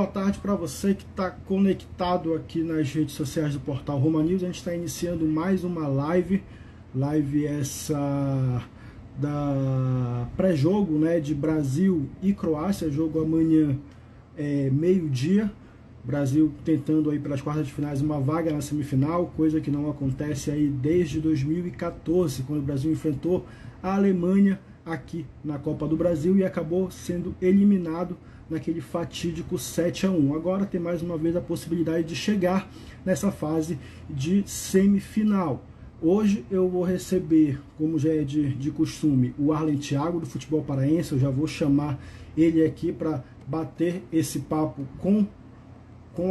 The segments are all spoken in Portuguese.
boa tarde para você que está conectado aqui nas redes sociais do Portal Roma News. A gente está iniciando mais uma live essa da pré-jogo, né, de Brasil e Croácia, jogo amanhã meio-dia. Brasil tentando aí pelas quartas de finais uma vaga na semifinal, coisa que não acontece aí desde 2014, quando o Brasil enfrentou a Alemanha aqui na Copa do Brasil e acabou sendo eliminado naquele fatídico 7-1. Agora tem mais uma vez a possibilidade de chegar nessa fase de semifinal. Hoje eu vou receber, como já é de costume, o Arlen Thiago do Futebol Paraense. Eu já vou chamar ele aqui para bater esse papo com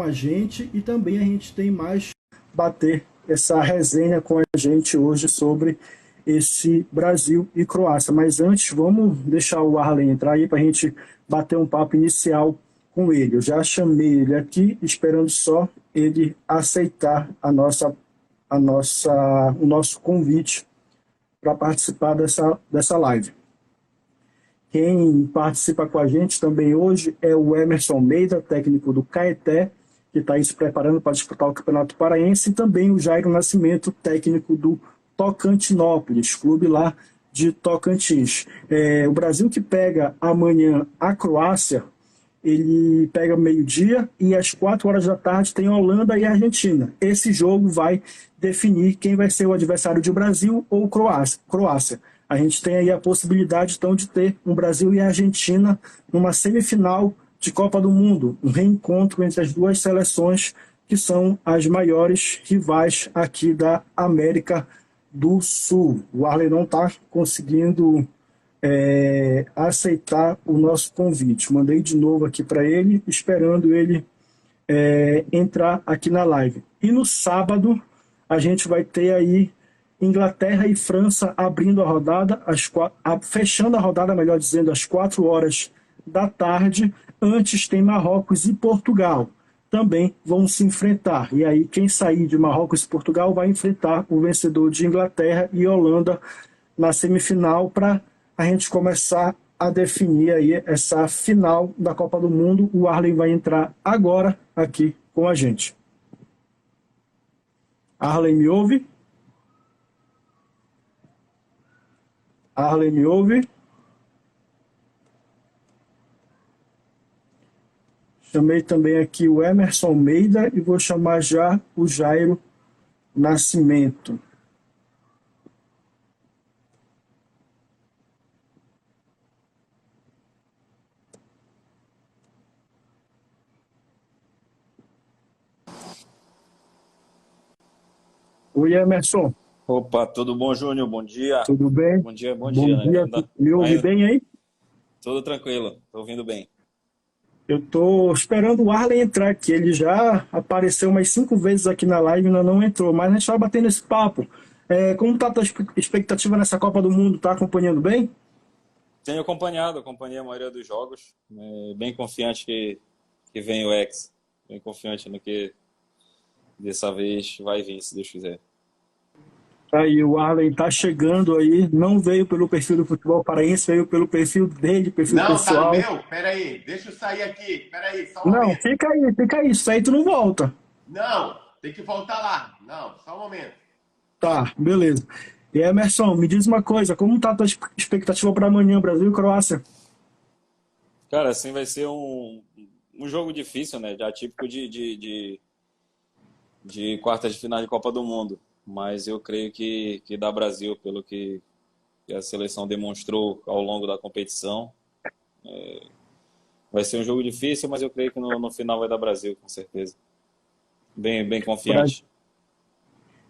a gente, e também a gente tem mais bater essa resenha com a gente hoje sobre esse Brasil e Croácia. Mas antes, vamos deixar o Arlen entrar aí para a gente bater um papo inicial com ele. Eu já chamei ele aqui, esperando só ele aceitar o nosso convite para participar dessa live. Quem participa com a gente também hoje é o Emerson Almeida, técnico do Caeté, que está aí se preparando para disputar o Campeonato Paraense, e também o Jairo Nascimento, técnico do Tocantinópolis, clube lá de Tocantins. O Brasil que pega amanhã a Croácia, ele pega meio-dia e às 4 horas da tarde tem Holanda e Argentina. Esse jogo vai definir quem vai ser o adversário de Brasil ou Croácia. A gente tem aí a possibilidade, então, de ter um Brasil e Argentina numa semifinal de Copa do Mundo, um reencontro entre as duas seleções que são as maiores rivais aqui da América do Sul. O Arlen não está conseguindo aceitar o nosso convite. Mandei de novo aqui para ele, esperando ele entrar aqui na live. E no sábado a gente vai ter aí Inglaterra e França abrindo a rodada, fechando a rodada, melhor dizendo, às 4 horas da tarde. Antes tem Marrocos e Portugal. Também vão se enfrentar. E aí quem sair de Marrocos e Portugal vai enfrentar o vencedor de Inglaterra e Holanda na semifinal, para a gente começar a definir aí essa final da Copa do Mundo. O Arlen vai entrar agora aqui com a gente. Arlen, me ouve? Arlen, me ouve? Chamei também aqui o Emerson Almeida e vou chamar já o Jairo Nascimento. Oi, Emerson. Opa, tudo bom, Júnior? Bom dia. Tudo bem? Bom dia, Bom né? dia. Me ouve bem aí? Tudo tranquilo, tô ouvindo bem. Eu tô esperando o Arlen entrar aqui. Ele já apareceu umas 5 vezes aqui na live e ainda não entrou, mas a gente vai batendo esse papo. Como tá a tua expectativa nessa Copa do Mundo? Tá acompanhando bem? Tenho acompanhei a maioria dos jogos, bem confiante que vem o Hexa, bem confiante no que dessa vez vai vir, se Deus quiser. Aí o Arlen tá chegando aí, não veio pelo perfil do Futebol Paraense, veio pelo perfil dele, perfil pessoal. Não, tá no meu? Peraí, deixa eu sair aqui. Peraí, só um Não, momento. fica aí, isso aí tu não volta. Não, tem que voltar lá. Não, só um momento. Tá, beleza. E Emerson, me diz uma coisa, como tá a tua expectativa para amanhã, Brasil e Croácia? Cara, assim vai ser um jogo difícil, né? Já típico de quartas de final de Copa do Mundo. Mas eu creio que dá Brasil, pelo que a seleção demonstrou ao longo da competição. Vai ser um jogo difícil, mas eu creio que no final vai dar Brasil, com certeza. Bem confiante.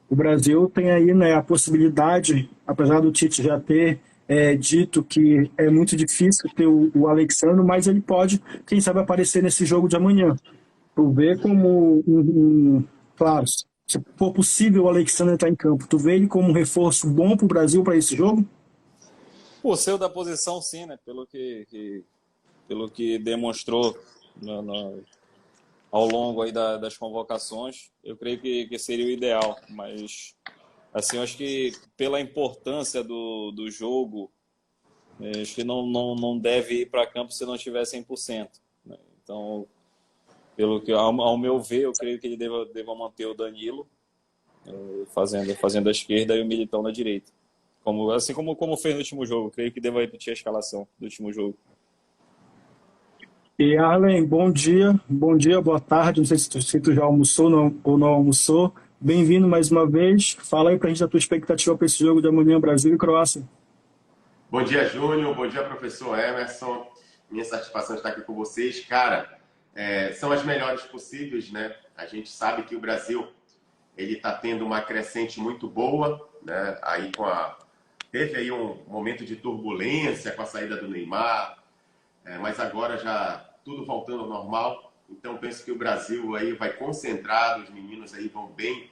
O Brasil tem aí, né, a possibilidade, apesar do Tite já ter dito que é muito difícil ter o Alexandre, mas ele pode, quem sabe, aparecer nesse jogo de amanhã. Tu vê como, claro, se for possível o Alexandre entrar em campo, tu vê ele como um reforço bom para o Brasil para esse jogo? Por ser da posição, sim, né? Pelo que demonstrou ao longo aí das convocações, eu creio que seria o ideal. Mas, assim, eu acho que pela importância do jogo, acho que não deve ir para campo se não estiver 100%. Né? Então, Pelo que, ao meu ver, eu creio que ele deva manter o Danilo fazendo a esquerda e o Militão na direita. Assim como fez no último jogo. Eu creio que deva repetir a escalação do último jogo. E Arlen, bom dia, boa tarde. Não sei se tu já almoçou ou não almoçou. Bem-vindo mais uma vez. Fala aí pra gente a tua expectativa para esse jogo de amanhã, Brasil e Croácia. Bom dia, Júnior. Bom dia, professor Emerson. Minha satisfação estar aqui com vocês. Cara, são as melhores possíveis, né? A gente sabe que o Brasil ele está tendo uma crescente muito boa, né? Teve aí um momento de turbulência com a saída do Neymar, mas agora já tudo voltando ao normal. Então penso que o Brasil aí vai concentrado, os meninos aí vão bem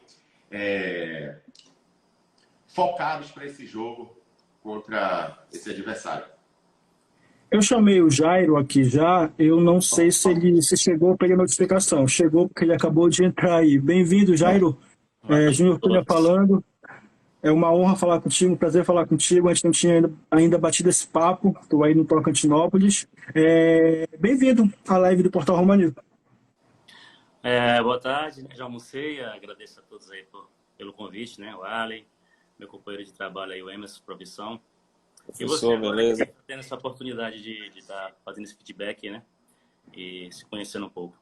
focados para esse jogo contra esse adversário. Eu chamei o Jairo aqui já, eu não sei se ele se chegou a pegar a notificação. Chegou porque ele acabou de entrar aí. Bem-vindo, Jairo. Júnior Cunha falando. É uma honra falar contigo, um prazer falar contigo. A gente não tinha ainda batido esse papo. Estou aí no Tocantinópolis. Bem-vindo à live do Portal Romani. Boa tarde, né? Já almocei. Agradeço a todos aí pelo convite, né? O Arlen, meu companheiro de trabalho aí, o Emerson Profissão. E você agora beleza? tá tendo essa oportunidade de estar fazendo esse feedback, né? E se conhecendo um pouco.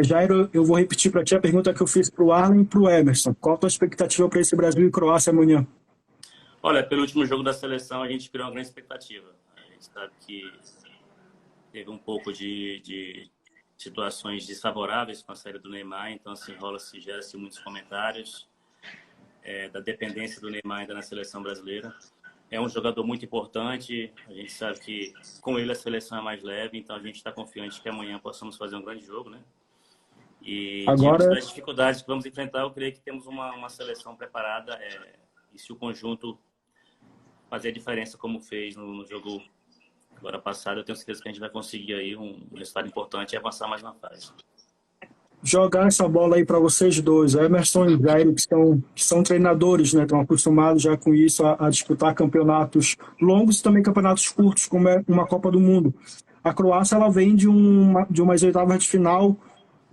Jairo, eu vou repetir para ti a pergunta que eu fiz para o Arlen e para o Emerson. Qual a tua expectativa para esse Brasil e Croácia amanhã? Olha, pelo último jogo da seleção, a gente criou uma grande expectativa. A gente sabe que teve um pouco de situações desfavoráveis com a saída do Neymar, então assim, gera-se muitos comentários da dependência do Neymar ainda na seleção brasileira. É um jogador muito importante, a gente sabe que com ele a seleção é mais leve, então a gente está confiante que amanhã possamos fazer um grande jogo, né? E diante das dificuldades que vamos enfrentar, eu creio que temos uma seleção preparada e se o conjunto fazer a diferença como fez no jogo agora passado, eu tenho certeza que a gente vai conseguir aí um resultado importante e avançar mais na fase. Jogar essa bola aí para vocês dois, Emerson e Jairo, que são treinadores, né? Estão acostumados já com isso a disputar campeonatos longos e também campeonatos curtos, como é uma Copa do Mundo. A Croácia ela vem de umas oitavas de final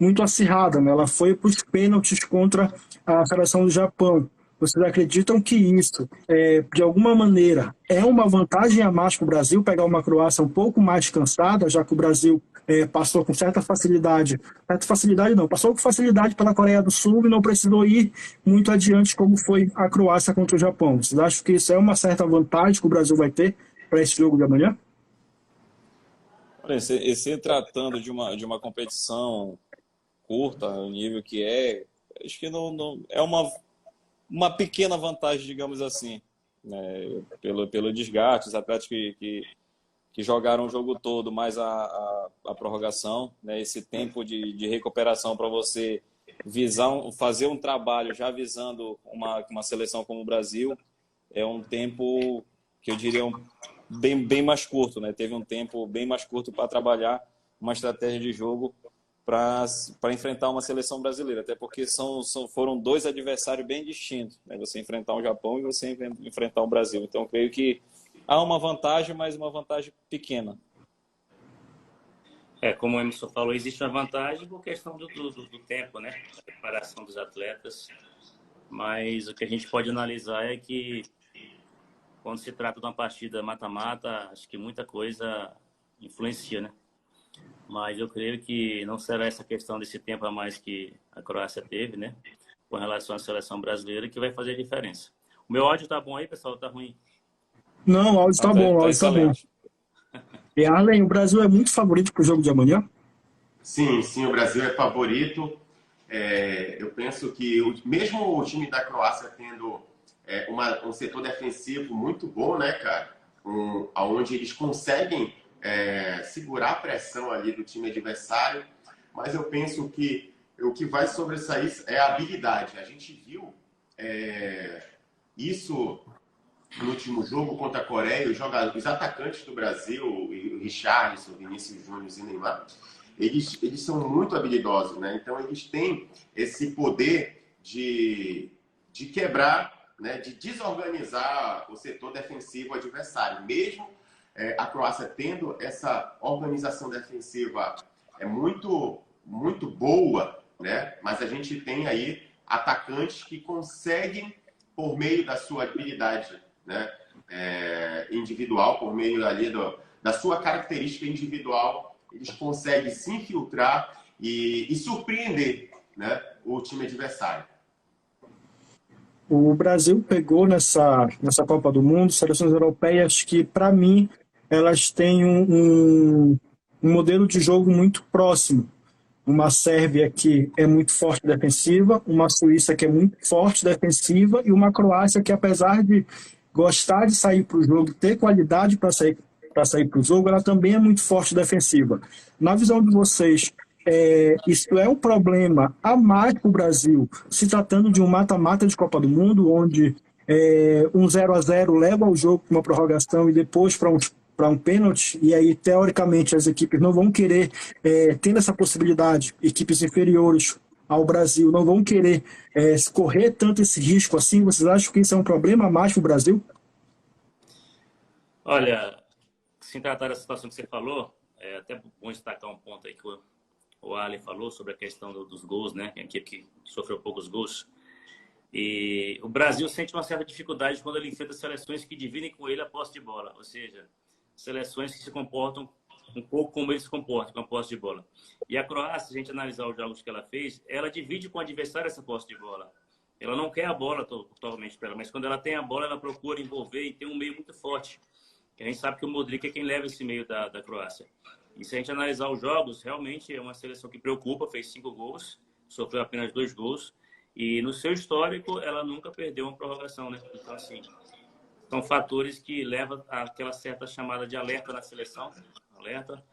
muito acirrada, né? Ela foi para os pênaltis contra a seleção do Japão. Vocês acreditam que isso, de alguma maneira, é uma vantagem a mais para o Brasil pegar uma Croácia um pouco mais cansada, já que o Brasil passou com passou com facilidade pela Coreia do Sul e não precisou ir muito adiante como foi a Croácia contra o Japão. Vocês acham que isso é uma certa vantagem que o Brasil vai ter para esse jogo de amanhã? Olha, se tratando de uma competição curta, o nível que acho que não é uma pequena vantagem, digamos assim, né? Pelo desgaste, os atletas que jogaram o jogo todo, mais a prorrogação, né? Esse tempo de recuperação para você fazer um trabalho já visando uma seleção como o Brasil, é um tempo que eu diria bem mais curto, né? Teve um tempo bem mais curto para trabalhar uma estratégia de jogo para enfrentar uma seleção brasileira, até porque foram dois adversários bem distintos, né? Você enfrentar o Japão e você enfrentar o Brasil. Então, eu creio que há uma vantagem, mas uma vantagem pequena. Como o Emerson falou, existe uma vantagem por questão do tempo, né? A preparação dos atletas, mas o que a gente pode analisar é que quando se trata de uma partida mata-mata, acho que muita coisa influencia, né? Mas eu creio que não será essa questão desse tempo a mais que a Croácia teve, né? Com relação à seleção brasileira, que vai fazer a diferença. O meu áudio tá bom aí, pessoal? Tá ruim? Não, o áudio tá bom, o áudio tá bom. E Arlen, o Brasil é muito favorito para o jogo de amanhã? Sim, o Brasil é favorito. Eu penso que mesmo o time da Croácia tendo um setor defensivo muito bom, né, cara? Onde eles conseguem segurar a pressão ali do time adversário, mas eu penso que o que vai sobressair é a habilidade. A gente viu isso no último jogo contra a Coreia, os atacantes do Brasil, o Richarlison, o Vinícius Júnior e o Neymar, eles são muito habilidosos, né? Então eles têm esse poder de quebrar, né? De desorganizar o setor defensivo adversário. Mesmo a Croácia tendo essa organização defensiva é muito, muito boa, né? Mas a gente tem aí atacantes que conseguem, por meio da sua habilidade, né? Individual, por meio ali da sua característica individual, eles conseguem se infiltrar e surpreender, né, o time adversário. O Brasil pegou nessa Copa do Mundo seleções europeias que, para mim, elas têm um modelo de jogo muito próximo. Uma Sérvia que é muito forte defensiva, uma Suíça que é muito forte defensiva e uma Croácia que, apesar de gostar de sair para o jogo, ter qualidade para sair para o jogo, ela também é muito forte defensiva. Na visão de vocês, isso é um problema a mais para o Brasil, se tratando de um mata-mata de Copa do Mundo, onde um 0-0 leva o jogo para uma prorrogação e depois para um pênalti, e aí, teoricamente, as equipes não vão querer, tendo essa possibilidade, equipes inferiores ao Brasil não vão querer correr tanto esse risco assim. Vocês acham que isso é um problema a mais para o Brasil? Olha, sem tratar da situação que você falou, é até bom destacar um ponto aí que o Ali falou sobre a questão dos gols, né? A equipe que sofreu poucos gols. E o Brasil sente uma certa dificuldade quando ele enfrenta seleções que dividem com ele a posse de bola, ou seja, seleções que se comportam um pouco como ele se comporta com a posse de bola. E a Croácia, se a gente analisar os jogos que ela fez, ela divide com o adversário essa posse de bola. Ela não quer a bola totalmente para ela, mas quando ela tem a bola, ela procura envolver e tem um meio muito forte. A gente sabe que o Modric é quem leva esse meio da Croácia. E se a gente analisar os jogos, realmente é uma seleção que preocupa, fez 5 gols, sofreu apenas 2 gols. E no seu histórico, ela nunca perdeu uma prorrogação, né? Então, assim, são fatores que levam àquela certa chamada de alerta na seleção. Alerta.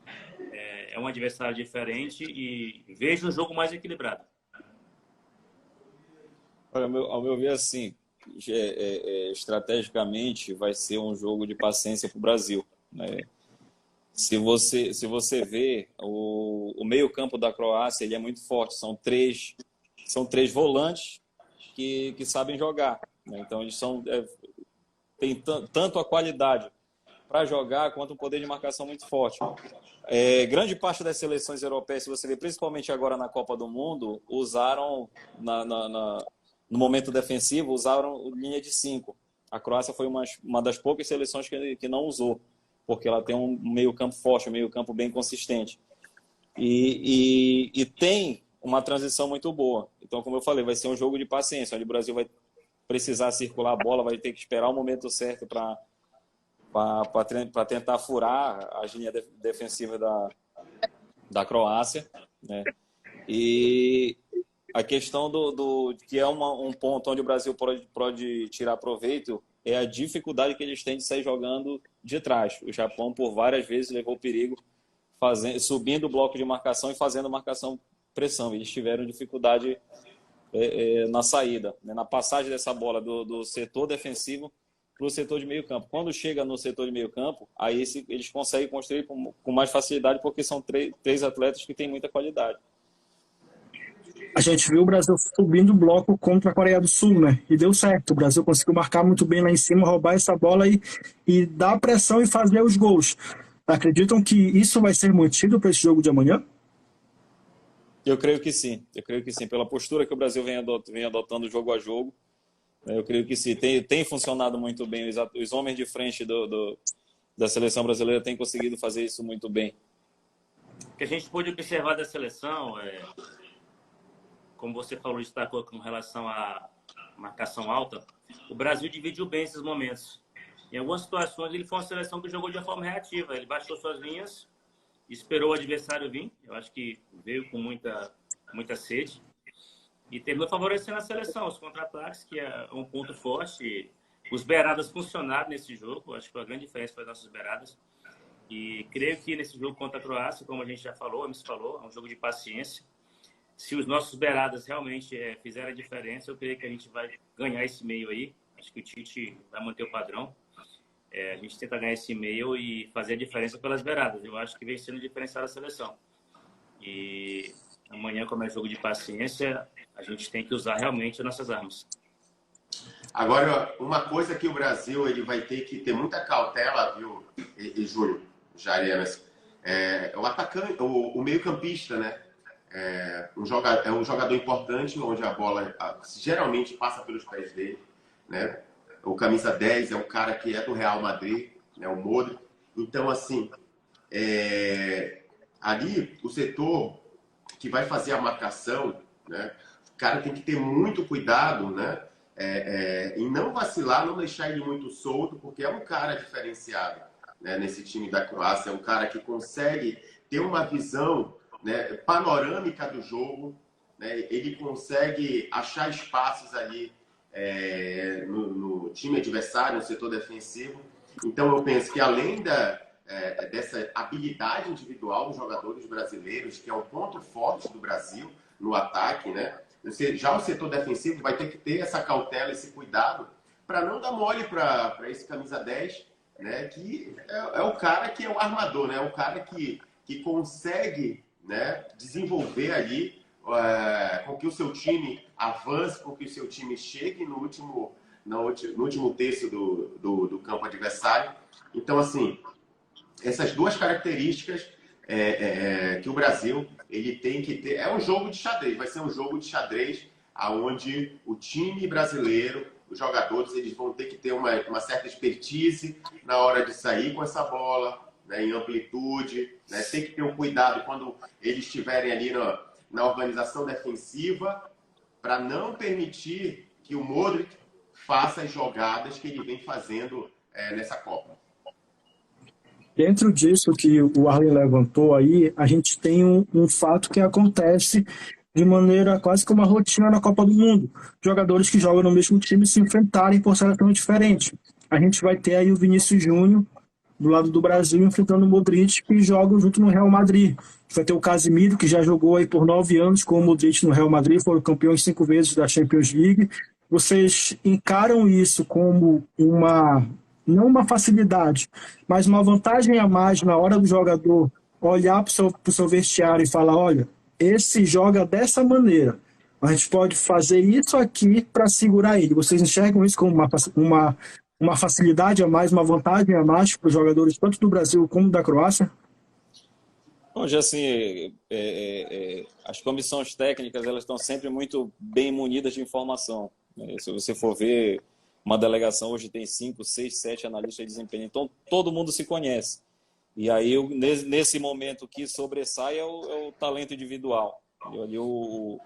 É um adversário diferente e vejo um jogo mais equilibrado. Olha, ao meu ver, assim, estrategicamente vai ser um jogo de paciência para o Brasil, né? Se você vê, o meio-campo da Croácia, ele é muito forte. São três volantes que sabem jogar, né? Então, eles têm tanto a qualidade para jogar quanto um poder de marcação muito forte. Grande parte das seleções europeias, se você vê, principalmente agora na Copa do Mundo, usaram, no momento defensivo, usaram linha de 5. A Croácia foi uma das poucas seleções que não usou, porque ela tem um meio-campo forte, um meio-campo bem consistente. E tem uma transição muito boa. Então, como eu falei, vai ser um jogo de paciência, onde o Brasil vai precisar circular a bola, vai ter que esperar o momento certo para tentar furar a linha defensiva da Croácia, né? E a questão que é um ponto onde o Brasil pode tirar proveito é a dificuldade que eles têm de sair jogando de trás. O Japão, por várias vezes, levou perigo subindo o bloco de marcação e fazendo marcação-pressão. Eles tiveram dificuldade na saída, né? Na passagem dessa bola do setor defensivo para o setor de meio campo. Quando chega no setor de meio campo, aí eles conseguem construir com mais facilidade, porque são três atletas que têm muita qualidade. A gente viu o Brasil subindo o bloco contra a Coreia do Sul, né? E deu certo. O Brasil conseguiu marcar muito bem lá em cima, roubar essa bola e dar pressão e fazer os gols. Acreditam que isso vai ser mantido para esse jogo de amanhã? Eu creio que sim. Pela postura que o Brasil vem adotando jogo a jogo, eu creio que sim. Tem funcionado muito bem. Os homens de frente da seleção brasileira têm conseguido fazer isso muito bem. O que a gente pôde observar da seleção como você falou, destacou com relação à marcação alta, o Brasil dividiu bem esses momentos. Em algumas situações, ele foi uma seleção que jogou de uma forma reativa. Ele baixou suas linhas, esperou o adversário vir. Eu acho que veio com muita sede. E terminou favorecendo a seleção, os contra-ataques, que é um ponto forte. Os beiradas funcionaram nesse jogo. Acho que a grande diferença foi as nossas beiradas. E creio que nesse jogo contra a Croácia, como a gente já falou, é um jogo de paciência. Se os nossos beiradas realmente fizerem a diferença, eu creio que a gente vai ganhar esse meio aí. Acho que o Tite vai manter o padrão. A gente tenta ganhar esse meio e fazer a diferença pelas beiradas. Eu acho que vem sendo diferencial a seleção. E amanhã, como é jogo de paciência, a gente tem que usar realmente as nossas armas. Agora, uma coisa que o Brasil ele vai ter que ter muita cautela, viu, Júlio, Jair Emerson, é o atacante, o meio-campista, né? É um jogador importante, onde a bola geralmente passa pelos pés dele, né? O camisa 10 é um cara que é do Real Madrid, né? O Modric. Então, assim, ali o setor que vai fazer a marcação, né? O cara tem que ter muito cuidado, né? E não vacilar, não deixar ele muito solto, porque é um cara diferenciado, né? Nesse time da Croácia, é um cara que consegue ter uma visão, né, panorâmica do jogo, né? Ele consegue achar espaços ali no time adversário, no setor defensivo. Então eu penso que além dessa habilidade individual dos jogadores brasileiros, que é um ponto forte do Brasil no ataque, né? Já o setor defensivo vai ter que ter essa cautela, esse cuidado, para não dar mole para esse camisa 10, né? Que é o cara que é o armador, né? É o cara que consegue, né, desenvolver ali com que o seu time avance, com que o seu time chegue no último terço do campo adversário. Então, assim, essas duas características que o Brasil ele tem que ter. É um jogo de xadrez, vai ser um jogo de xadrez onde o time brasileiro, os jogadores, eles vão ter que ter uma certa expertise na hora de sair com essa bola, né, em amplitude, né, tem que ter um cuidado quando eles estiverem ali na organização defensiva, para não permitir que o Modric faça as jogadas que ele vem fazendo nessa Copa. Dentro disso que o Arlen levantou aí, a gente tem um fato que acontece de maneira quase que uma rotina na Copa do Mundo. Jogadores que jogam no mesmo time se enfrentarem por seleções diferentes. A gente vai ter aí o Vinícius Júnior, do lado do Brasil, enfrentando o Modric, que joga junto no Real Madrid. Vai ter o Casemiro, que já jogou aí por 9 anos com o Modric no Real Madrid, foram campeões 5 vezes da Champions League. Vocês encaram isso como não uma facilidade, mas uma vantagem a mais na hora do jogador olhar para o seu vestiário e falar, olha, esse joga dessa maneira, a gente pode fazer isso aqui para segurar ele. Vocês enxergam isso como uma facilidade a mais, uma vantagem a mais para os jogadores tanto do Brasil como da Croácia? Bom, já assim, as comissões técnicas elas estão sempre muito bem munidas de informação, né? Se você for ver, uma delegação hoje tem 5, 6, 7 analistas de desempenho, então todo mundo se conhece. E aí, nesse momento que sobressai é o talento individual. Ali o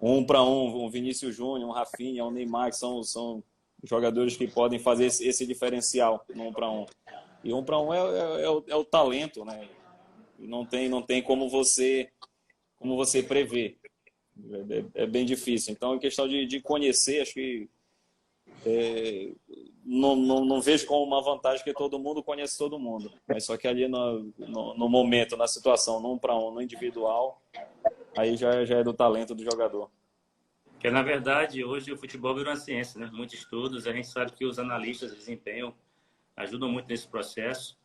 1 para 1, um Vinícius Júnior, um Rafinha, um Neymar, que são jogadores que podem fazer esse diferencial no 1 para 1. E 1 para 1 é o talento, né? Não tem como você prever. É bem difícil. Então, em questão de conhecer, acho que não vejo como uma vantagem, porque todo mundo conhece todo mundo. Mas só que ali no momento, na situação, no 1 para 1, no individual, aí já é do talento do jogador. Porque, na verdade, hoje o futebol virou uma ciência, né? Muitos estudos, a gente sabe que os analistas de desempenho ajudam muito nesse processo.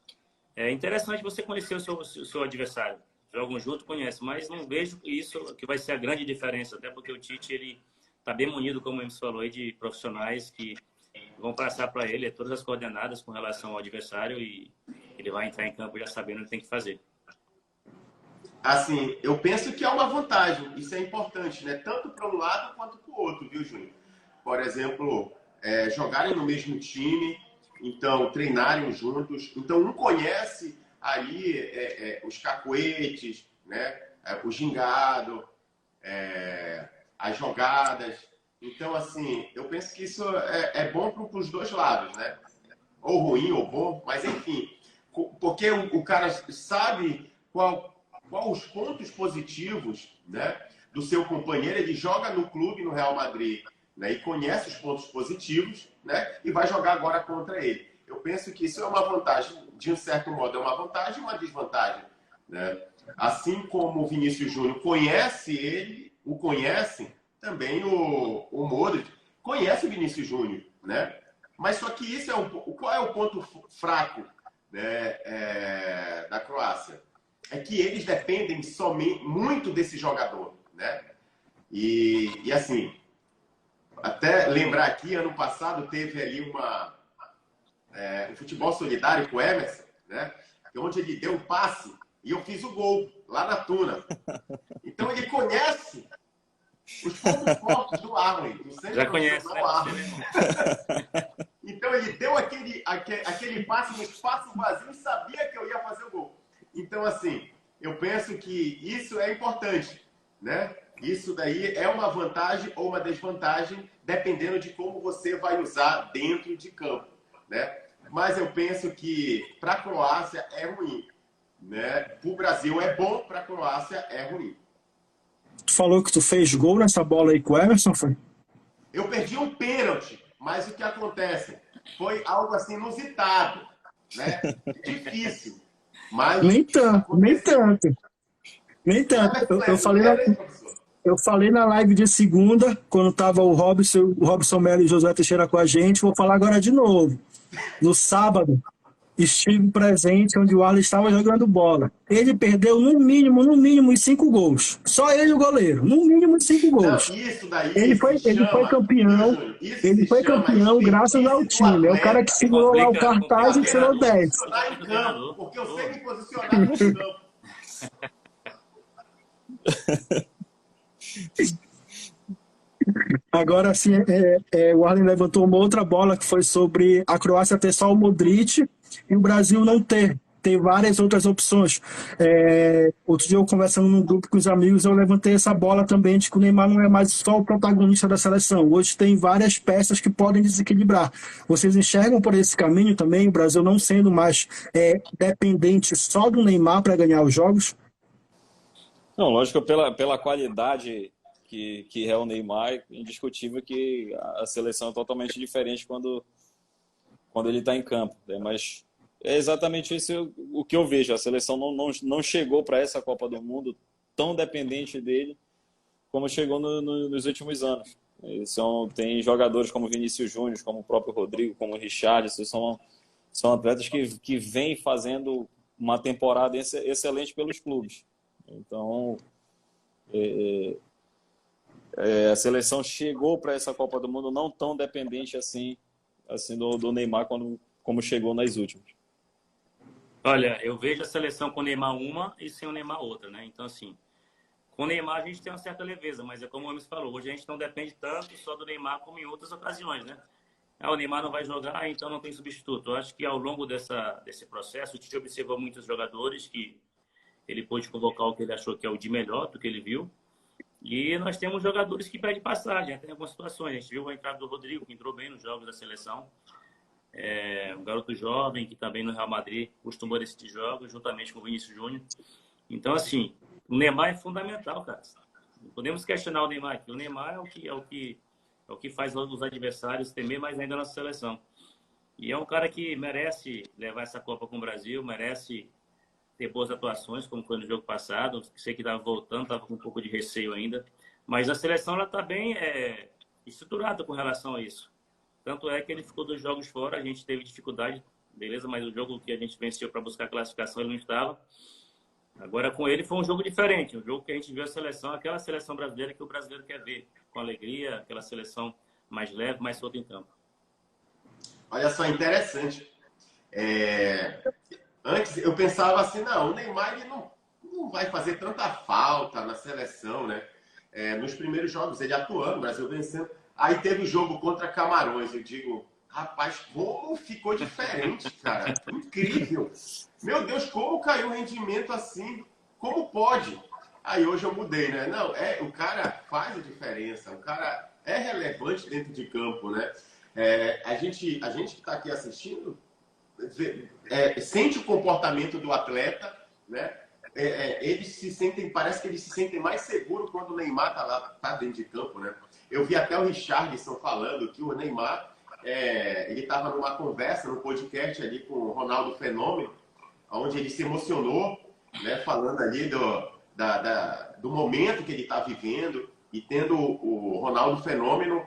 É interessante você conhecer o seu adversário. Jogam junto, conhece, mas não vejo isso que vai ser a grande diferença, até porque o Tite, ele está bem munido, como o Emerson falou aí, de profissionais que vão passar para ele todas as coordenadas com relação ao adversário e ele vai entrar em campo já sabendo o que tem que fazer. Assim, eu penso que é uma vantagem, isso é importante, né? Tanto para um lado quanto para o outro, viu, Júnior? Por exemplo, jogarem no mesmo time, então treinarem juntos, então um conhece ali os cacuetes, né? O gingado, as jogadas. Então, assim, eu penso que isso é bom para os dois lados, né? Ou ruim ou bom, mas enfim, porque o cara sabe qual os pontos positivos, né, do seu companheiro. Ele joga no clube, no Real Madrid, né, e conhece os pontos positivos, né, e vai jogar agora contra ele. Eu penso que isso é uma vantagem, de um certo modo, é uma vantagem e uma desvantagem, né? Assim como o Vinícius Júnior conhece, também o Modric conhece o Vinícius Júnior, né? Mas só que isso qual é o ponto fraco, né, da Croácia? É que eles dependem somente muito desse jogador, né? E assim, até lembrar aqui, ano passado teve ali um futebol solidário com o Emerson, né? Onde ele deu um passe E eu fiz o gol lá na Tuna. Então ele conhece os pontos fortes do Arley, do centro Já conhece, né? Arley. Então ele deu aquele passe no espaço vazio e sabia que eu ia fazer o gol. Então, assim, eu penso que isso é importante, né? Isso daí é uma vantagem ou uma desvantagem, dependendo de como você vai usar dentro de campo, né? Mas eu penso que para a Croácia é ruim, né? Para o Brasil é bom, para a Croácia é ruim. Tu falou que tu fez gol nessa bola aí com o Emerson, foi? Eu perdi um pênalti, mas o que acontece? Foi algo assim inusitado, né? Difícil. Mas Nem tanto, nem tanto. Nem tanto. Eu falei na live de segunda, quando tava o Robson Melo e José Teixeira com a gente, vou falar agora de novo. No sábado, estive presente onde o Arley estava jogando bola. Ele perdeu no mínimo uns 5 gols. Só ele o goleiro, no mínimo 5 gols. Não, isso daí Ele foi campeão. Ele foi campeão graças ao time. É o cara que segurou lá o cartaz e tirou 10. Em campo, porque eu sei me posicionar no campo. Agora sim, o Arlen levantou uma outra bola que foi sobre a Croácia ter só o Modric e o Brasil não ter. Tem várias outras opções. Outro dia eu conversando num grupo com os amigos, eu levantei essa bola também de que o Neymar não é mais só o protagonista da seleção. Hoje tem várias peças que podem desequilibrar. Vocês enxergam por esse caminho também, o Brasil não sendo mais dependente só do Neymar para ganhar os jogos? Não, lógico, pela qualidade que é o Neymar, é indiscutível que a seleção é totalmente diferente quando ele está em campo, né? Mas é exatamente isso o que eu vejo. A seleção não chegou para essa Copa do Mundo tão dependente dele como chegou nos últimos anos. Tem jogadores como Vinícius Júnior, como o próprio Rodrigo, como o Richarlison, são atletas que vêm fazendo uma temporada excelente pelos clubes. Então, a seleção chegou para essa Copa do Mundo não tão dependente assim do Neymar como chegou nas últimas. Olha, eu vejo a seleção com o Neymar uma e sem o Neymar outra, né? Então, assim, com o Neymar a gente tem uma certa leveza, mas é como o Hermes falou, hoje a gente não depende tanto só do Neymar como em outras ocasiões, né? O Neymar não vai jogar, então não tem substituto. Eu acho que ao longo desse processo, o Tite observou muitos jogadores que ele pôde convocar o que ele achou que é o de melhor do que ele viu. E nós temos jogadores que pedem passagem, até em algumas situações. A gente viu a entrada do Rodrigo, que entrou bem nos jogos da seleção. Um garoto jovem, que também no Real Madrid costumou decidir jogos, juntamente com o Vinícius Júnior. Então, assim, o Neymar é fundamental, cara. Não podemos questionar o Neymar aqui. O Neymar é o que faz os adversários temer mais ainda a nossa seleção. E é um cara que merece levar essa Copa com o Brasil, merece ter boas atuações, como foi no jogo passado. Sei que estava voltando, estava com um pouco de receio ainda. Mas a seleção está bem estruturada com relação a isso. Tanto é que ele ficou 2 jogos fora, a gente teve dificuldade, beleza, mas o jogo que a gente venceu para buscar a classificação ele não estava. Agora com ele foi um jogo diferente, um jogo que a gente viu a seleção, aquela seleção brasileira que o brasileiro quer ver, com alegria, aquela seleção mais leve, mais solta em campo. Olha só, interessante. Antes eu pensava assim, não, o Neymar ele não vai fazer tanta falta na seleção, né? Nos primeiros jogos, ele atuando, o Brasil vencendo. Aí teve o jogo contra Camarões, eu digo, rapaz, como ficou diferente, cara. Incrível. Meu Deus, como caiu o rendimento assim? Como pode? Aí hoje eu mudei, né? Não, o cara faz a diferença, o cara é relevante dentro de campo, né? A gente que está aqui assistindo sente o comportamento do atleta, né? Eles se sentem, parece que eles se sentem mais seguros quando o Neymar tá dentro de campo, né? Eu vi até o Richarlison falando que o Neymar, ele estava numa conversa, no podcast ali com o Ronaldo Fenômeno, onde ele se emocionou, né? Falando ali do momento que ele está vivendo e tendo o Ronaldo Fenômeno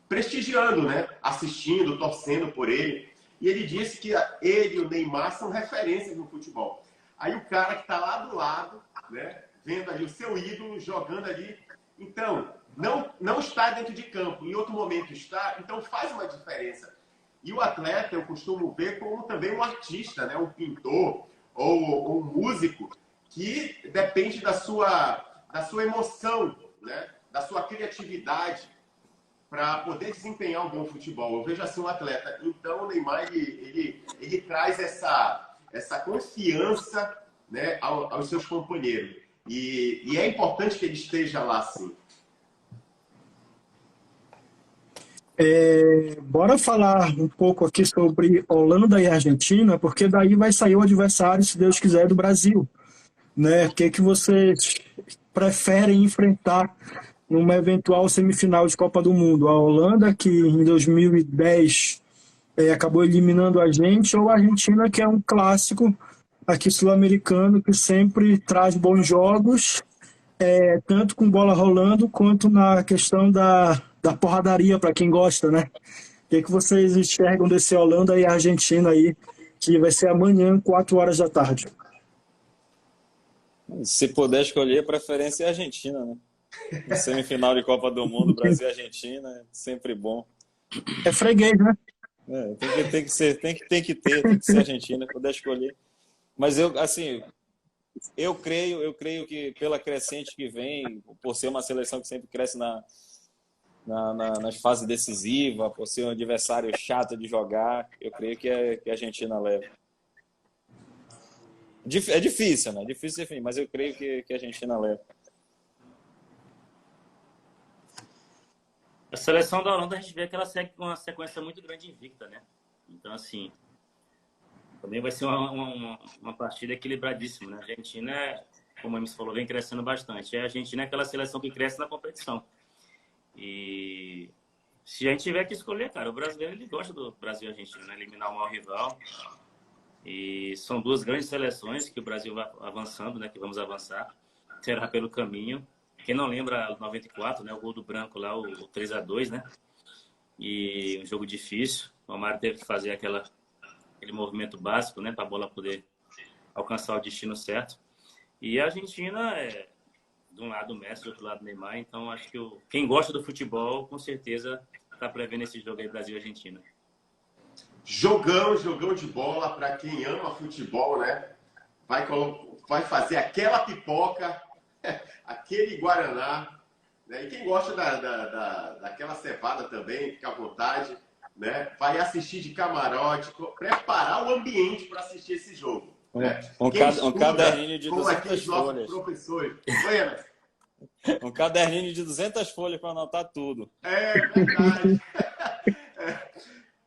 prestigiando, né? Assistindo, torcendo por ele. E ele disse que ele e o Neymar são referências no futebol. Aí o cara que está lá do lado, né, vendo ali o seu ídolo, jogando ali. Então, não está dentro de campo. Em outro momento está, então faz uma diferença. E o atleta, eu costumo ver como também um artista, né, um pintor, ou um músico que depende da sua emoção, né? Da sua criatividade para poder desempenhar um bom futebol. Eu vejo assim um atleta. Então o Neymar ele traz essa confiança, né, aos seus companheiros. E é importante que ele esteja lá, sim. Bora falar um pouco aqui sobre Holanda e Argentina, porque daí vai sair o adversário, se Deus quiser, do Brasil, né? O que vocês preferem enfrentar numa eventual semifinal de Copa do Mundo? A Holanda, que em 2010 acabou eliminando a gente, ou a Argentina, que é um clássico aqui sul-americano, que sempre traz bons jogos, tanto com bola rolando, quanto na questão da porradaria, para quem gosta, né? O que vocês enxergam desse Holanda e Argentina aí, que vai ser amanhã, 4 horas da tarde? Se puder escolher, a preferência é a Argentina, né? No semifinal de Copa do Mundo, Brasil e Argentina, é sempre bom. É freguês, né? Tem que ser Argentina, puder escolher. Mas eu creio que pela crescente que vem, por ser uma seleção que sempre cresce nas fases decisivas, por ser um adversário chato de jogar, eu creio que a Argentina leva. É difícil, né? Difícil definir, mas eu creio que a Argentina leva. A seleção da Holanda, a gente vê que ela segue com uma sequência muito grande invicta, né? Então, assim, também vai ser uma partida equilibradíssima, né? A Argentina, como a Emerson falou, vem crescendo bastante. A Argentina é aquela seleção que cresce na competição. E se a gente tiver que escolher, cara, o brasileiro, ele gosta do Brasil e Argentina, né? Eliminar o maior rival. E são duas grandes seleções que o Brasil vai avançando, né? Que vamos avançar. Será pelo caminho. Quem não lembra, 94, né? O gol do Branco lá, o 3-2, né? E um jogo difícil. O Romário teve que fazer aquele movimento básico, né? Para a bola poder alcançar o destino certo. E a Argentina de um lado o Messi, do outro lado o Neymar. Então, acho que quem gosta do futebol, com certeza, está prevendo esse jogo aí, Brasil e Argentina. Jogão de bola para quem ama futebol, né? Vai fazer aquela pipoca, aquele guaraná, né? E quem gosta daquela cevada também, fica à vontade, né? Vai assistir de camarote, preparar o ambiente para assistir esse jogo. Né? Um caderninho de 200 folhas. Professores. Um caderninho de 200 folhas para anotar tudo. É verdade.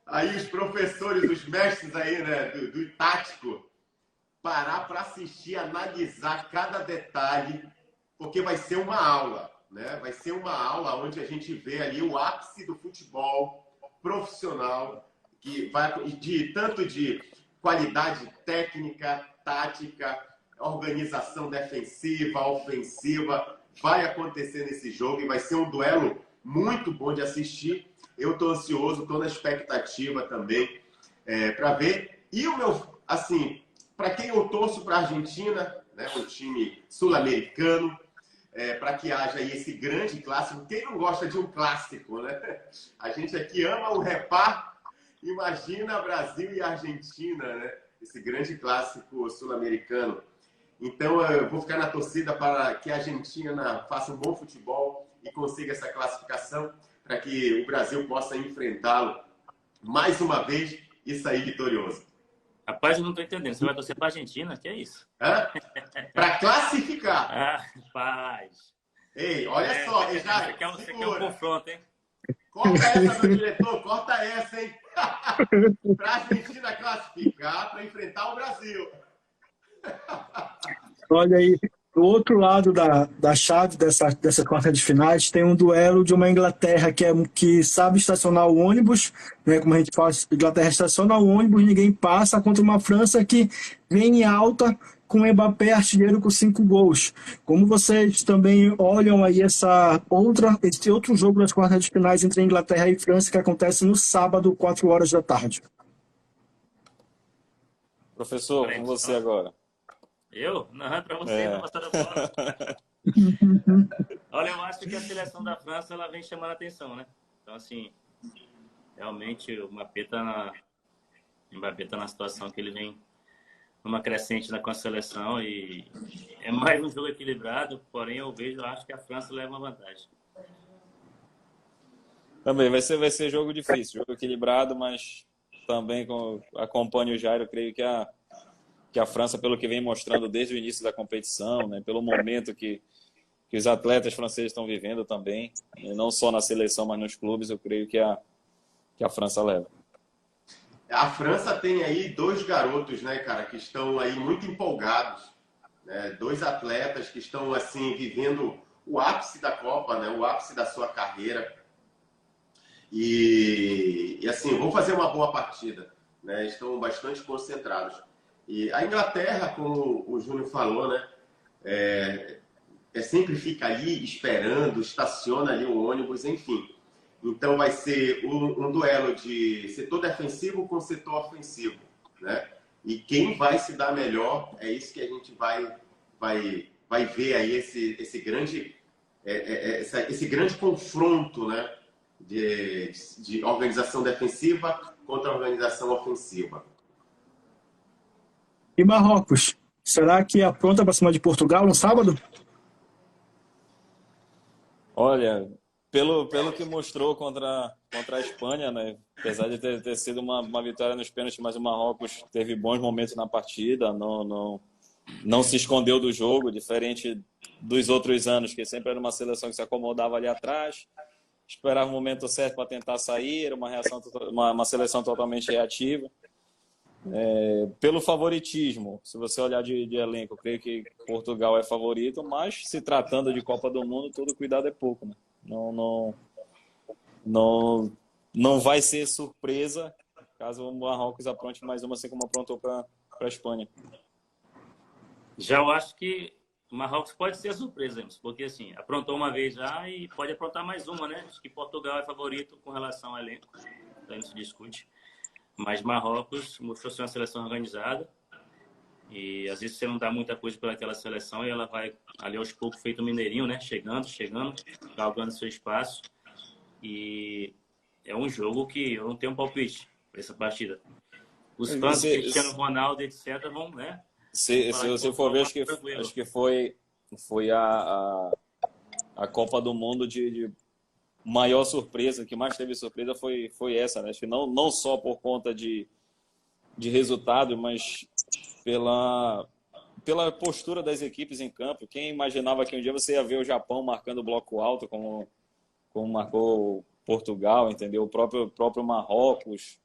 Aí os professores, os mestres aí, né, do tático, parar para assistir, analisar cada detalhe, porque vai ser uma aula, né? Vai ser uma aula onde a gente vê ali o ápice do futebol profissional, que vai tanto de qualidade técnica, tática, organização defensiva, ofensiva, vai acontecer nesse jogo e vai ser um duelo muito bom de assistir. Eu estou ansioso, estou na expectativa também para ver. E o meu, assim, para quem eu torço para a Argentina, né, o time sul-americano, para que haja aí esse grande clássico. Quem não gosta de um clássico, né? A gente aqui ama o repar. Imagina Brasil e Argentina, né? Esse grande clássico sul-americano. Então, eu vou ficar na torcida para que a Argentina faça um bom futebol e consiga essa classificação, para que o Brasil possa enfrentá-lo mais uma vez e sair vitorioso. Rapaz, eu não estou entendendo. Você vai torcer para a Argentina? Que é isso? Para classificar. Ah, rapaz. Ei, olha só. Você quer um confronto, hein? Corta essa, meu diretor. Corta essa, hein? Para a Argentina classificar, para enfrentar o Brasil. Olha aí, do outro lado da chave dessa quarta de finais tem um duelo de uma Inglaterra que sabe estacionar o ônibus, né? Como a gente fala, Inglaterra estaciona o ônibus, ninguém passa, contra uma França que vem em alta com o Mbappé artilheiro com 5 gols. Como vocês também olham aí esse outro jogo das quartas de finais entre Inglaterra e França que acontece no sábado, 4 horas da tarde? Professor, com você agora. Eu? Não, para você, não passar da bola. Olha, eu acho que a seleção da França ela vem chamando a atenção, né? Então, assim, realmente o Mbappé tá na situação que ele vem numa crescente com a seleção e é mais um jogo equilibrado, porém eu acho que a França leva uma vantagem. Também vai ser jogo difícil, jogo equilibrado, mas também acompanho o Jairo, creio que a França, pelo que vem mostrando desde o início da competição, né, pelo momento que os atletas franceses estão vivendo também, não só na seleção, mas nos clubes, eu creio que a França leva. A França tem aí dois garotos, né, cara, que estão aí muito empolgados, né? Dois atletas que estão assim vivendo o ápice da Copa, né, o ápice da sua carreira. E assim, vão fazer uma boa partida, né? Estão bastante concentrados. E a Inglaterra, como o Júnior falou, né, sempre fica ali esperando, estaciona ali o ônibus, enfim. Então vai ser um duelo de setor defensivo com setor ofensivo, né? E quem vai se dar melhor é isso que a gente vai ver aí esse grande confronto, né? De organização defensiva contra organização ofensiva. E Marrocos, será que apronta para cima de Portugal no sábado? Olha, pelo que mostrou contra a Espanha, né? Apesar de ter sido uma vitória nos pênaltis, mas o Marrocos teve bons momentos na partida, não se escondeu do jogo, diferente dos outros anos, que sempre era uma seleção que se acomodava ali atrás, esperava o momento certo para tentar sair, era uma seleção totalmente reativa. Pelo favoritismo, se você olhar de elenco, eu creio que Portugal é favorito, mas se tratando de Copa do Mundo, todo cuidado é pouco, né? Não vai ser surpresa caso o Marrocos apronte mais uma, assim como aprontou para a Espanha. Já eu acho que o Marrocos pode ser a surpresa, porque assim, aprontou uma vez já e pode aprontar mais uma, né? Acho que Portugal é favorito com relação ao elenco, não se discute. Mas Marrocos mostrou ser uma seleção organizada e às vezes você não dá muita coisa para aquela seleção e ela vai ali aos poucos feito um mineirinho, né? Chegando, galgando seu espaço. E é um jogo que eu não tenho um palpite para essa partida. Os fãs do Cristiano Ronaldo, etc., vão, né? Se você for ver, acho que foi a Copa do Mundo de maior surpresa, que mais teve surpresa foi essa, né? Acho que não só por conta de resultado, mas pela postura das equipes em campo. Quem imaginava que um dia você ia ver o Japão marcando bloco alto, como marcou Portugal, entendeu? O próprio Marrocos,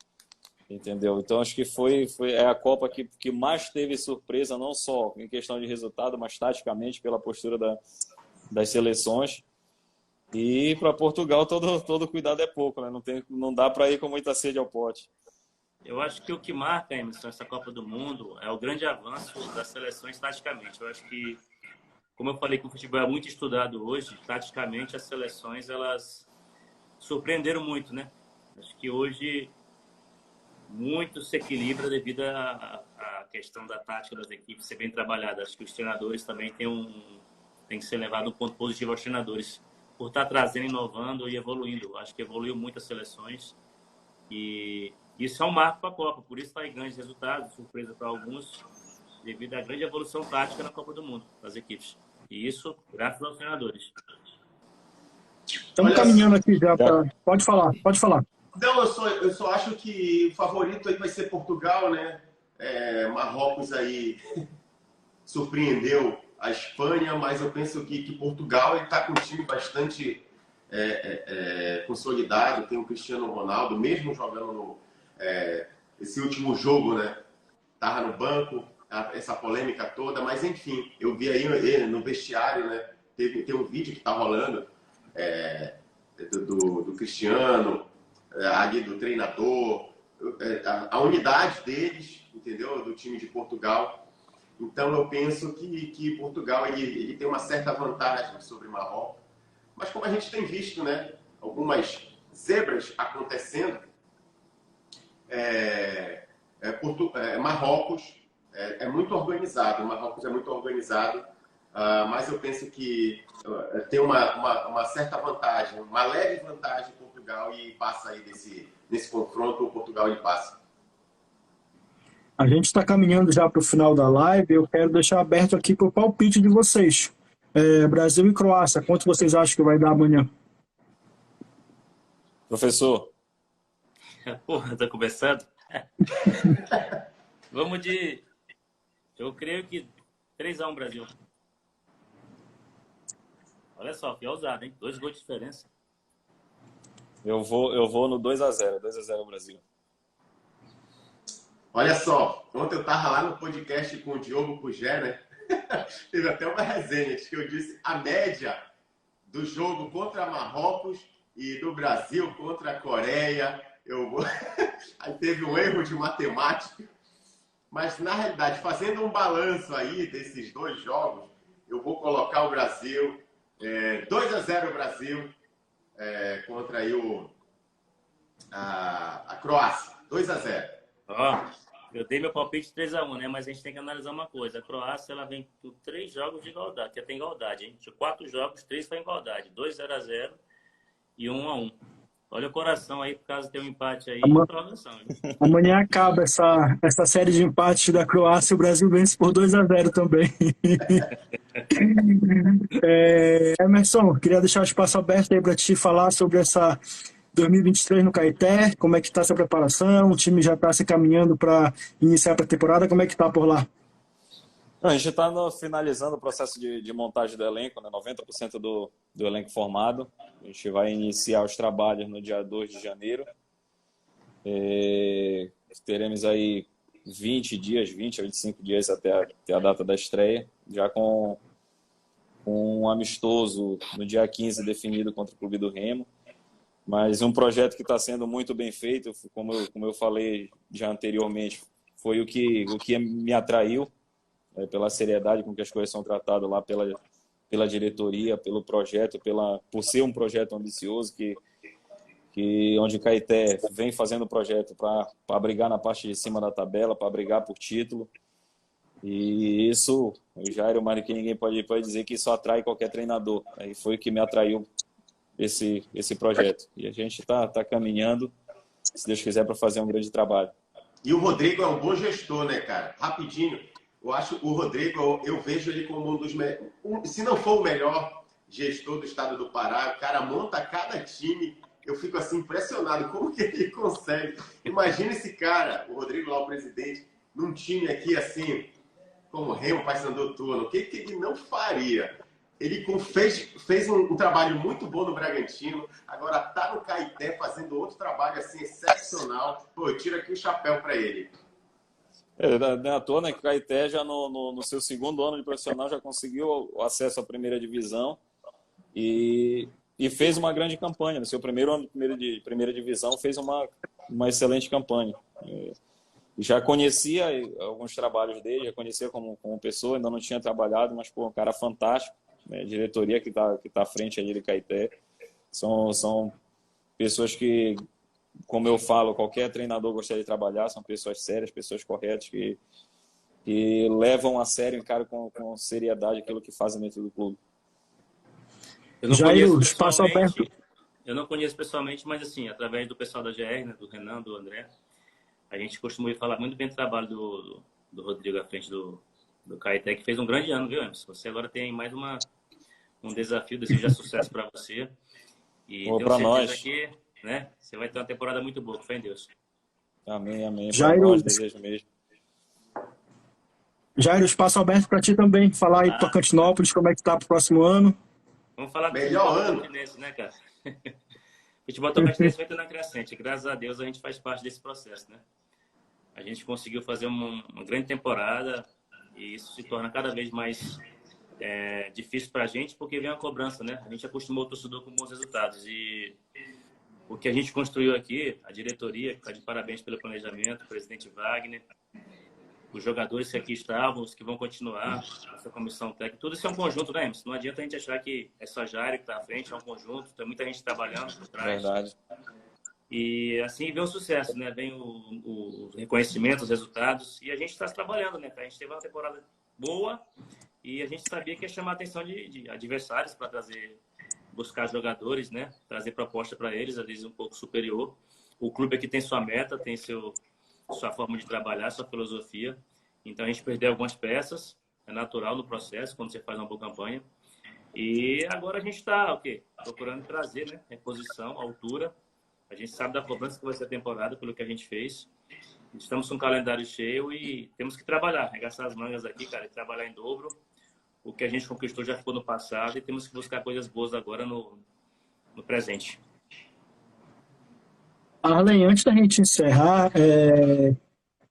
entendeu? Então acho que foi a Copa que mais teve surpresa, não só em questão de resultado, mas taticamente pela postura das seleções. E para Portugal todo cuidado é pouco, né? Não dá para ir com muita sede ao pote. Eu acho que o que marca, Emerson, essa Copa do Mundo é o grande avanço das seleções taticamente. Eu acho que, como eu falei que o futebol é muito estudado hoje, taticamente as seleções elas surpreenderam muito, né? Acho que hoje muito se equilibra devido à questão da tática das equipes ser bem trabalhada. Acho que os treinadores também tem que ser levado um ponto positivo aos treinadores por estar trazendo, inovando e evoluindo. Acho que evoluiu muito as seleções e isso é um marco para a Copa. Por isso está aí grandes resultados, surpresa para alguns, devido à grande evolução tática na Copa do Mundo das equipes. E isso graças aos treinadores. Estamos caminhando aqui já para... Pode falar. Não, eu só acho que o favorito aí vai ser Portugal, né? Marrocos aí surpreendeu a Espanha, mas eu penso que Portugal está com um time bastante consolidado. Tem o Cristiano Ronaldo, mesmo jogando esse último jogo, né? Estava no banco, essa polêmica toda, mas enfim, eu vi aí ele no vestiário, né? Tem um vídeo que está rolando do Cristiano, ali do treinador, a unidade deles, entendeu? Do time de Portugal. Então eu penso que Portugal ele tem uma certa vantagem sobre Marrocos, mas como a gente tem visto, né, algumas zebras acontecendo, Marrocos é muito organizado. Marrocos é muito organizado, mas eu penso que tem uma certa vantagem, uma leve vantagem Portugal e passa aí nesse confronto, o Portugal e passa. A gente está caminhando já para o final da live. Eu quero deixar aberto aqui para o palpite de vocês. Brasil e Croácia, quanto vocês acham que vai dar amanhã? Professor, Porra, tá conversando? Vamos de... Eu creio que 3-1 Brasil. Olha só, fui ousado, hein? 2 gols de diferença. eu vou no 2-0. 2-0 Brasil. Olha só, ontem eu tava lá no podcast com o Diogo Pugé, né? Teve até uma resenha que eu disse a média do jogo contra Marrocos e do Brasil contra a Coreia. Aí teve um erro de matemática. Mas, na realidade, fazendo um balanço aí desses 2 jogos, eu vou colocar o Brasil 2-0 Brasil contra aí a Croácia. 2-0. Ó, eu dei meu palpite 3-1, né? Mas a gente tem que analisar uma coisa. A Croácia, ela vem com 3 jogos de igualdade. Já tem igualdade, hein? De 4 jogos, 3 foi igualdade. 2-0 e 1-1. Olha o coração aí, por causa de ter um empate aí em prorrogação. Amanhã acaba essa série de empates da Croácia e o Brasil vence por 2-0 também. Emerson, queria deixar o espaço aberto aí para te falar sobre essa 2023 no Caeté, como é que está essa preparação, o time já está se caminhando para iniciar a pré-temporada, como é que está por lá? A gente está finalizando o processo de montagem do elenco, né? 90% do elenco formado. A gente vai iniciar os trabalhos no dia 2 de janeiro. Teremos aí 20 a 25 dias até a data da estreia, já com um amistoso no dia 15 definido contra o Clube do Remo. Mas um projeto que está sendo muito bem feito, como eu falei já anteriormente, foi o que me atraiu, pela seriedade com que as coisas são tratadas lá pela diretoria, pelo projeto, por ser um projeto ambicioso, onde o Caeté vem fazendo o projeto para brigar na parte de cima da tabela, para brigar por título. E isso, o Jairo, mais do que ninguém pode dizer que isso atrai qualquer treinador. Aí foi o que me atraiu esse projeto. E a gente está caminhando, se Deus quiser, para fazer um grande trabalho. E o Rodrigo é um bom gestor, né, cara? Rapidinho, eu acho o Rodrigo, eu vejo ele como um dos melhores, se não for o melhor gestor do estado do Pará. O cara monta cada time, eu fico assim impressionado como que ele consegue. Imagina esse cara, o Rodrigo lá, o presidente, num time aqui assim, como Remo, Paysandu, Turno, o que ele não faria? Ele fez um trabalho muito bom no Bragantino, agora tá no Caeté fazendo outro trabalho assim excepcional. Pô, eu tiro aqui o chapéu para ele. Não é à toa, né, que o Caeté já no seu 2º ano de profissional já conseguiu o acesso à primeira divisão e fez uma grande campanha. No seu primeiro ano de primeira divisão fez uma excelente campanha. Já conhecia alguns trabalhos dele, já conhecia como pessoa, ainda não tinha trabalhado, mas pô, um cara fantástico, né? Diretoria que tá à frente ali de Caeté. São pessoas que, como eu falo, qualquer treinador gostaria de trabalhar, são pessoas sérias, pessoas corretas, que levam a sério, encaram com seriedade aquilo que fazem dentro do clube. Eu não conheço pessoalmente, mas assim, através do pessoal da GR, né, do Renan, do André, a gente costuma falar muito bem do trabalho do Rodrigo à frente do Caeté, que fez um grande ano, viu, Emerson? Você agora tem mais um desafio, desejo de sucesso para você. E tenho certeza nós. que, né, você vai ter uma temporada muito boa, fé em Deus. Amém. Jairo, para nós, desejo mesmo. Jairo, espaço aberto para ti também, falar aí do Tocantinópolis, como é que tá pro próximo ano. Vamos falar do Melhor ano, né, cara? Futebol tocantinense vai ter na crescente. Graças a Deus a gente faz parte desse processo, né? A gente conseguiu fazer uma grande temporada e isso se torna cada vez mais difícil para a gente porque vem a cobrança, né? A gente acostumou o torcedor com bons resultados e o que a gente construiu aqui, a diretoria, que está de parabéns pelo planejamento, o presidente Wagner, os jogadores que aqui estavam, os que vão continuar, essa comissão técnica, tudo isso é um conjunto, né, Emerson? Não adianta a gente achar que é só Jair que está à frente, é um conjunto, tem muita gente trabalhando por trás. Verdade. E assim vem o sucesso, né? Vem o reconhecimento, os resultados, e a gente está trabalhando, né? A gente teve uma temporada boa e a gente sabia que ia chamar a atenção de adversários para buscar jogadores, né? Trazer proposta para eles, às vezes um pouco superior. O clube aqui tem sua meta, tem sua forma de trabalhar, sua filosofia. Então a gente perdeu algumas peças, é natural no processo, quando você faz uma boa campanha. E agora a gente está, procurando trazer, né, reposição, altura. A gente sabe da cobrança que vai ser a temporada, pelo que a gente fez. Estamos com um calendário cheio e temos que trabalhar, arregaçar as mangas aqui, cara, e trabalhar em dobro. O que a gente conquistou já ficou no passado e temos que buscar coisas boas agora no presente. Arlen, antes da gente encerrar,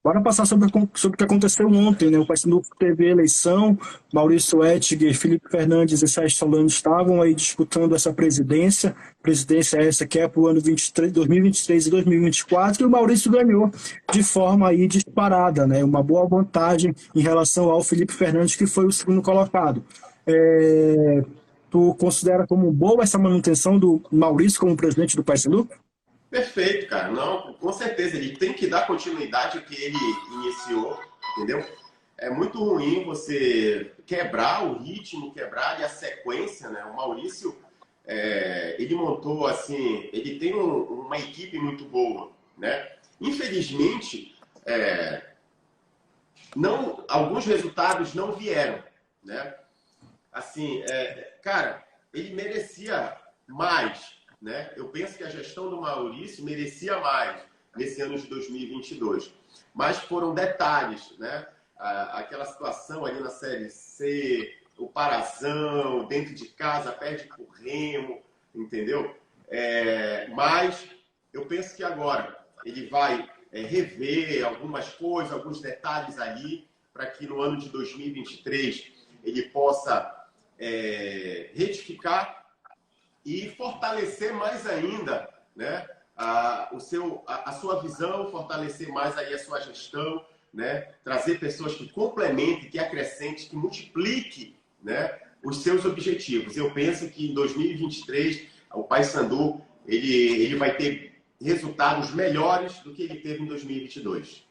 bora passar sobre o que aconteceu ontem, né? O Paysandu teve eleição, Maurício Ettinger, Felipe Fernandes e Sérgio Solano estavam aí disputando essa presidência essa que é para o ano 2023 e 2024, e o Maurício ganhou de forma aí disparada, né? Uma boa vantagem em relação ao Felipe Fernandes, que foi o segundo colocado. Tu considera como boa essa manutenção do Maurício como presidente do Paysandu? Perfeito, cara. Não, com certeza. Ele tem que dar continuidade ao que ele iniciou, entendeu? É muito ruim você quebrar o ritmo, quebrar ali a sequência, né? O Maurício, ele montou, assim, ele tem uma equipe muito boa, né? Infelizmente, alguns resultados não vieram, né? Assim, cara, ele merecia mais, né? Eu penso que a gestão do Maurício merecia mais nesse ano de 2022. Mas foram detalhes, né? Aquela situação ali na Série C, o Parazão, dentro de casa, perde por Remo, entendeu? Mas eu penso que agora ele vai rever algumas coisas, alguns detalhes ali, para que no ano de 2023 ele possa retificar e fortalecer mais ainda, né, a sua visão, fortalecer mais aí a sua gestão, né, trazer pessoas que complementem, que acrescentem, que multipliquem, né, os seus objetivos. Eu penso que em 2023 o Paysandu ele vai ter resultados melhores do que ele teve em 2022.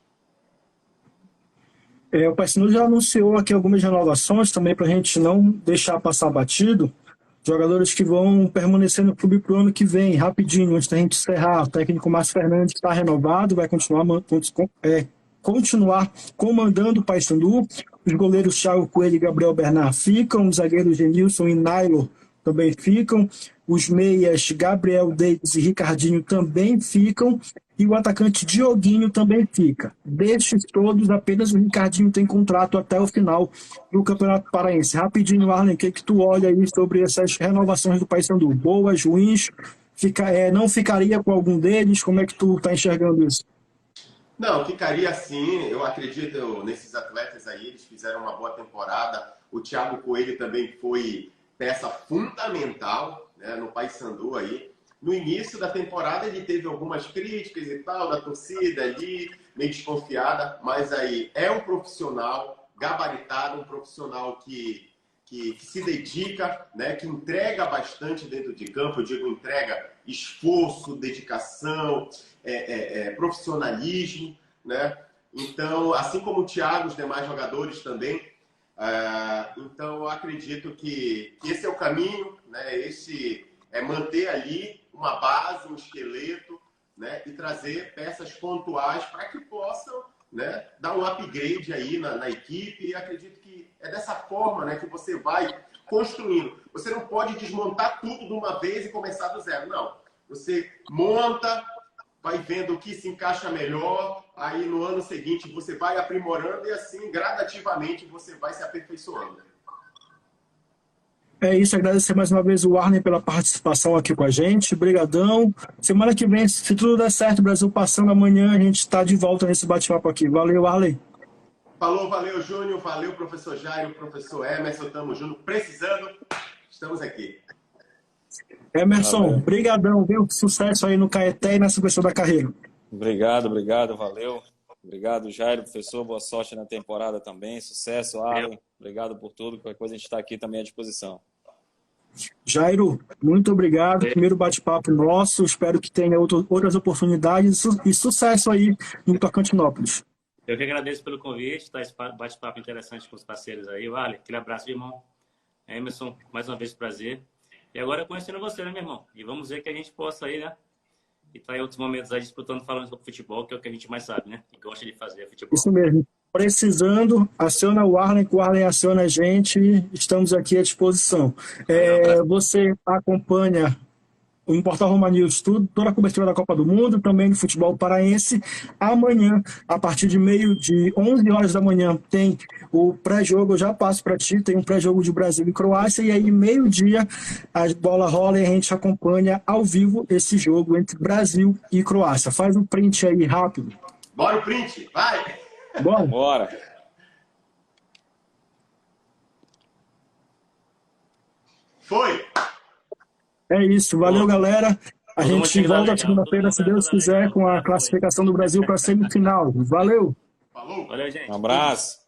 O Paysandu já anunciou aqui algumas renovações também para a gente não deixar passar batido. Jogadores que vão permanecer no clube para o ano que vem, rapidinho, antes da gente encerrar. O técnico Márcio Fernandes está renovado, vai continuar comandando o Paysandu. Os goleiros Thiago Coelho e Gabriel Bernard ficam, os zagueiros Genilson e Nailo também ficam, os meias Gabriel Davis e Ricardinho também ficam, e o atacante Dioguinho também fica. Destes todos, apenas o Ricardinho tem contrato até o final do Campeonato Paraense. Rapidinho, Arlen, o que tu olha aí sobre essas renovações do Paysandu? Boas, ruins? Não ficaria com algum deles? Como é que tu está enxergando isso? Não, ficaria sim. Eu acredito nesses atletas aí, eles fizeram uma boa temporada. O Thiago Coelho também foi peça fundamental, né, no Paysandu aí. No início da temporada ele teve algumas críticas e tal, da torcida ali, meio desconfiada, mas aí é um profissional gabaritado, um profissional que se dedica, né, que entrega bastante dentro de campo. Eu digo, entrega esforço, dedicação, profissionalismo, né? Então, assim como o Thiago, os demais jogadores também. Então, eu acredito que esse é o caminho, né? Esse é manter ali uma base, um esqueleto, né? E trazer peças pontuais para que possam, né, dar um upgrade aí na equipe. E acredito que é dessa forma, né, que você vai construindo. Você não pode desmontar tudo de uma vez e começar do zero, não. Você monta, vai vendo o que se encaixa melhor, aí no ano seguinte você vai aprimorando e assim, gradativamente, você vai se aperfeiçoando. É isso, agradecer mais uma vez o Arlen pela participação aqui com a gente. Brigadão. Semana que vem, se tudo der certo, Brasil passando amanhã, a gente está de volta nesse bate-papo aqui. Valeu, Arlen. Falou, valeu, Júnior. Valeu, professor Jairo, professor Emerson. Tamo junto. Precisando, estamos aqui. Emerson, brigadão, viu? Sucesso aí no Caeté e na sequência da carreira. Obrigado, valeu. Obrigado, Jairo, professor. Boa sorte na temporada também. Sucesso, Arlen. Obrigado por tudo. Qualquer coisa a gente está aqui também à disposição. Jairo, muito obrigado. Primeiro bate-papo nosso. Espero que tenha outras oportunidades e sucesso aí no Tocantinópolis. Eu que agradeço pelo convite, tá? Esse bate-papo interessante com os parceiros aí. Vale, aquele abraço, meu irmão. Emerson, mais uma vez prazer. E agora conhecendo você, né, meu irmão? E vamos ver que a gente possa aí, né, e tá em outros momentos aí disputando, falando sobre futebol, que é o que a gente mais sabe, né? E gosta de fazer, é futebol. Isso mesmo. Precisando, aciona o Arlen, que o Arlen aciona a gente, estamos aqui à disposição. Você acompanha o Portal Roma News, toda a cobertura da Copa do Mundo, também do futebol paraense. Amanhã, a partir de 11 horas da manhã, tem o pré-jogo, eu já passo para ti, tem um pré-jogo de Brasil e Croácia, e aí meio-dia a bola rola e a gente acompanha ao vivo esse jogo entre Brasil e Croácia. Faz um print aí rápido. Bora o print, vai! Bom, Bora! Foi! É isso, valeu galera. A Todo mundo gente volta legal, segunda-feira, todo se mundo Deus quiser, legal. com a classificação do Brasil para a semifinal. Valeu! Falou! Valeu, gente. Um abraço!